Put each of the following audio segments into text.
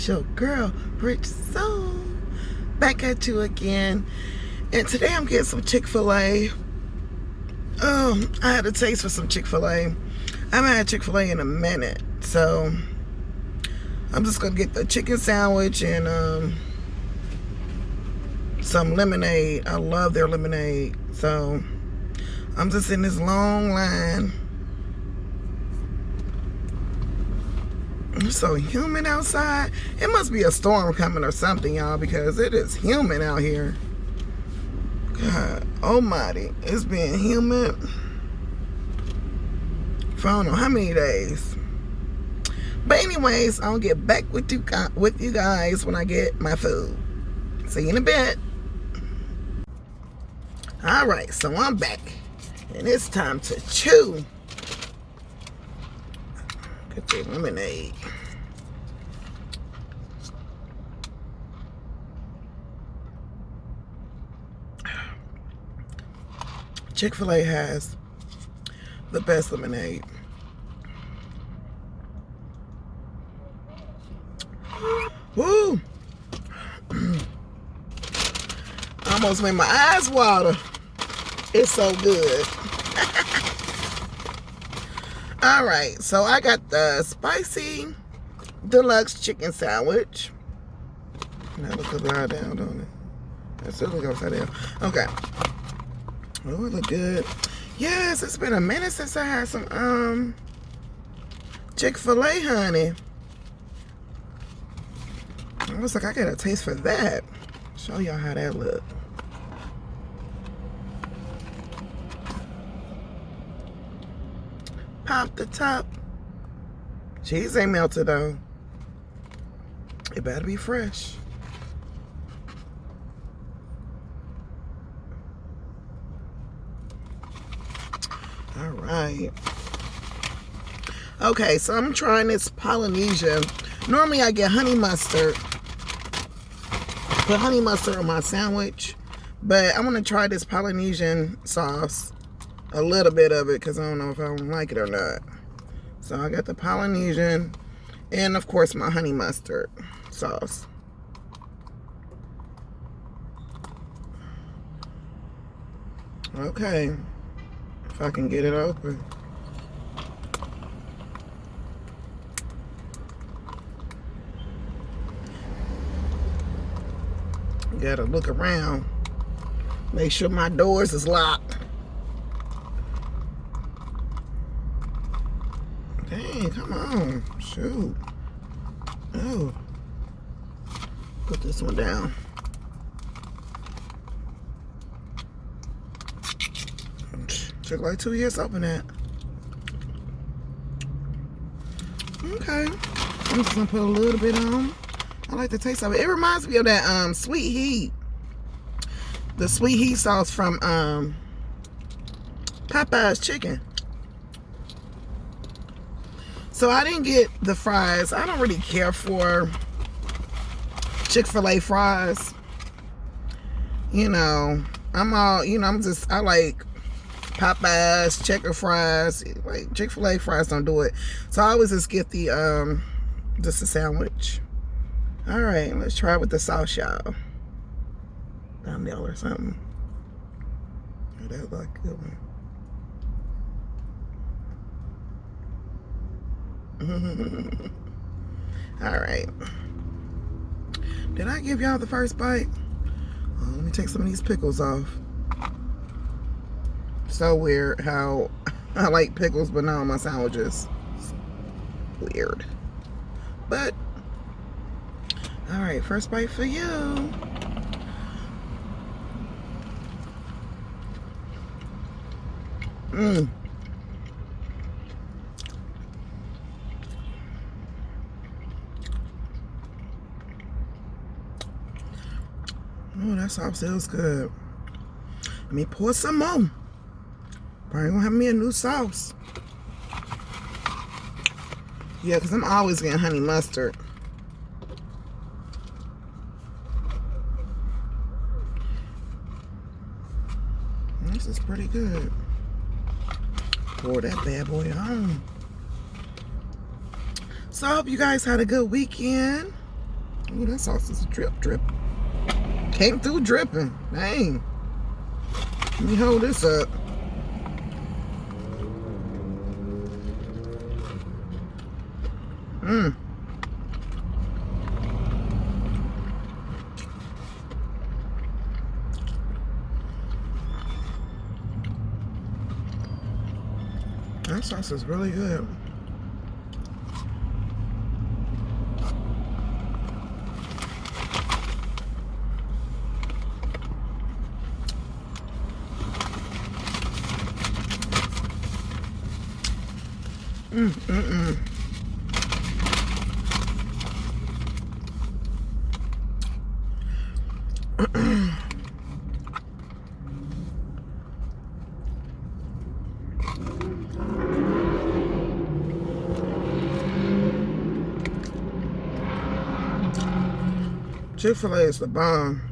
It's your girl, Rich Soul, back at you again. And today I'm getting some Chick-Fil-A. I had a taste for some Chick-Fil-A. I haven't had Chick-Fil-A in a minute, so I'm just gonna get the chicken sandwich and some lemonade. I love their lemonade. So I'm just in this long line. It's so humid outside. It must be a storm coming or something, y'all, because it is humid out here. God almighty. It's been humid for I don't know how many days. But anyways, I'll get back with you guys when I get my food. See you in a bit. Alright, so I'm back. And it's time to chew. Get the lemonade. Chick-fil-A has the best lemonade. Woo! Almost made my eyes water. It's so good. Alright, so I got the spicy deluxe chicken sandwich. That looks upside down, don't it? That still looks upside down. Okay. Oh, it look good. Yes, it's been a minute since I had some Chick-fil-A, honey. I was like, I got a taste for that. Show y'all how that look. Pop the top. Cheese ain't melted though. It better be fresh. All right. Okay, so I'm trying this Polynesian. Normally I get honey mustard. Put honey mustard on my sandwich. But I'm going to try this Polynesian sauce. A little bit of it because I don't know if I like it or not. So I got the Polynesian and of course my honey mustard sauce. Okay. If I can get it open. Gotta look around. Make sure my doors is locked. Dang, come on. Shoot. Oh. Put this one down. Took like 2 years to open that. Okay. I'm just gonna put a little bit on. I like the taste of it. It reminds me of that sweet heat. The sweet heat sauce from Popeye's chicken. So I didn't get the fries. I don't really care for Chick-fil-A fries. You know, I like Popeye's, checker fries. Like Chick-fil-A fries don't do it. So I always just get the just a sandwich. All right, let's try it with the sauce, y'all. Thumbnail or something. Oh, that was like a good one. All right. Did I give y'all the first bite? Oh, let me take some of these pickles off. So weird how I like pickles but not on my sandwiches. It's weird. But all right, first bite for you. Oh, that sauce feels good. Let me pour some more. Probably gonna have me a new sauce. Yeah, because I'm always getting honey mustard. This is pretty good. Pour that bad boy on. So I hope you guys had a good weekend. Ooh, that sauce is drip. Came through dripping. Dang. Let me hold this up. That sauce is really good. Chick-Fil-A is the bomb.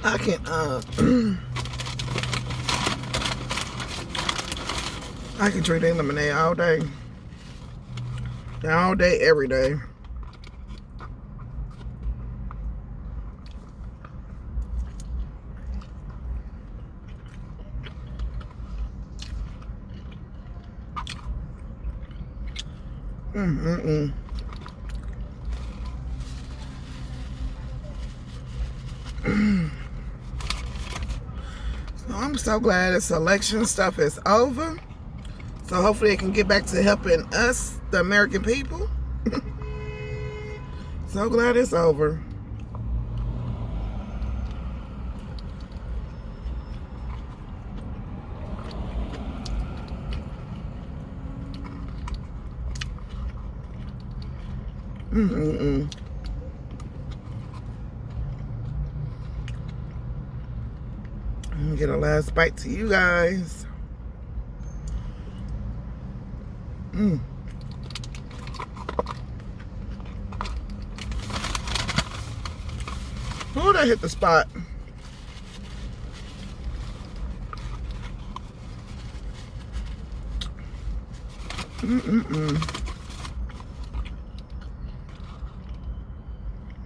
I can I can drink that lemonade all day. All day, every day. So I'm so glad this election stuff is over. So hopefully it can get back to helping us, the American people. So glad it's over. Get a last bite to you guys. Oh, that hit the spot.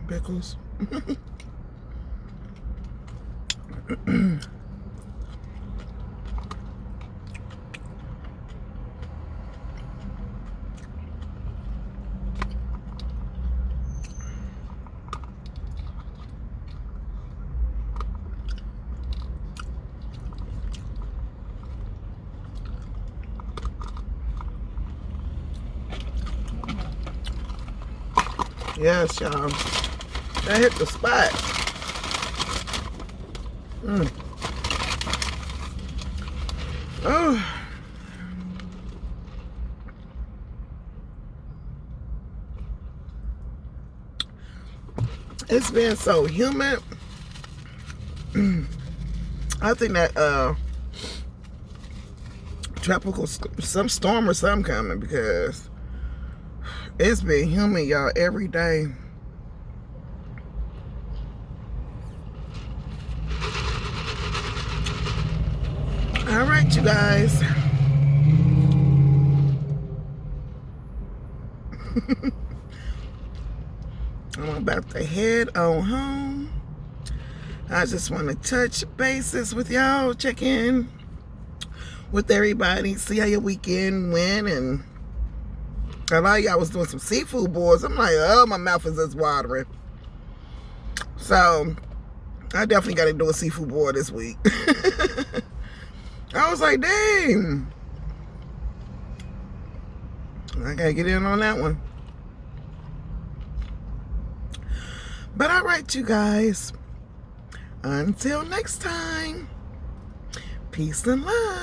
Pickles. Yes, y'all. That hit the spot. Oh. It's been so humid. I think that tropical some storm or something coming, because it's been humid, y'all, every day. All right, you guys. I'm about to head on home. I just want to touch bases with y'all, check in with everybody, see how your weekend went, and a lot of y'all was doing some seafood boards. I'm like, oh, my mouth is just watering. So I definitely got to do a seafood board this week. I was like, dang, I gotta get in on that one. But all right, you guys, until next time, peace and love.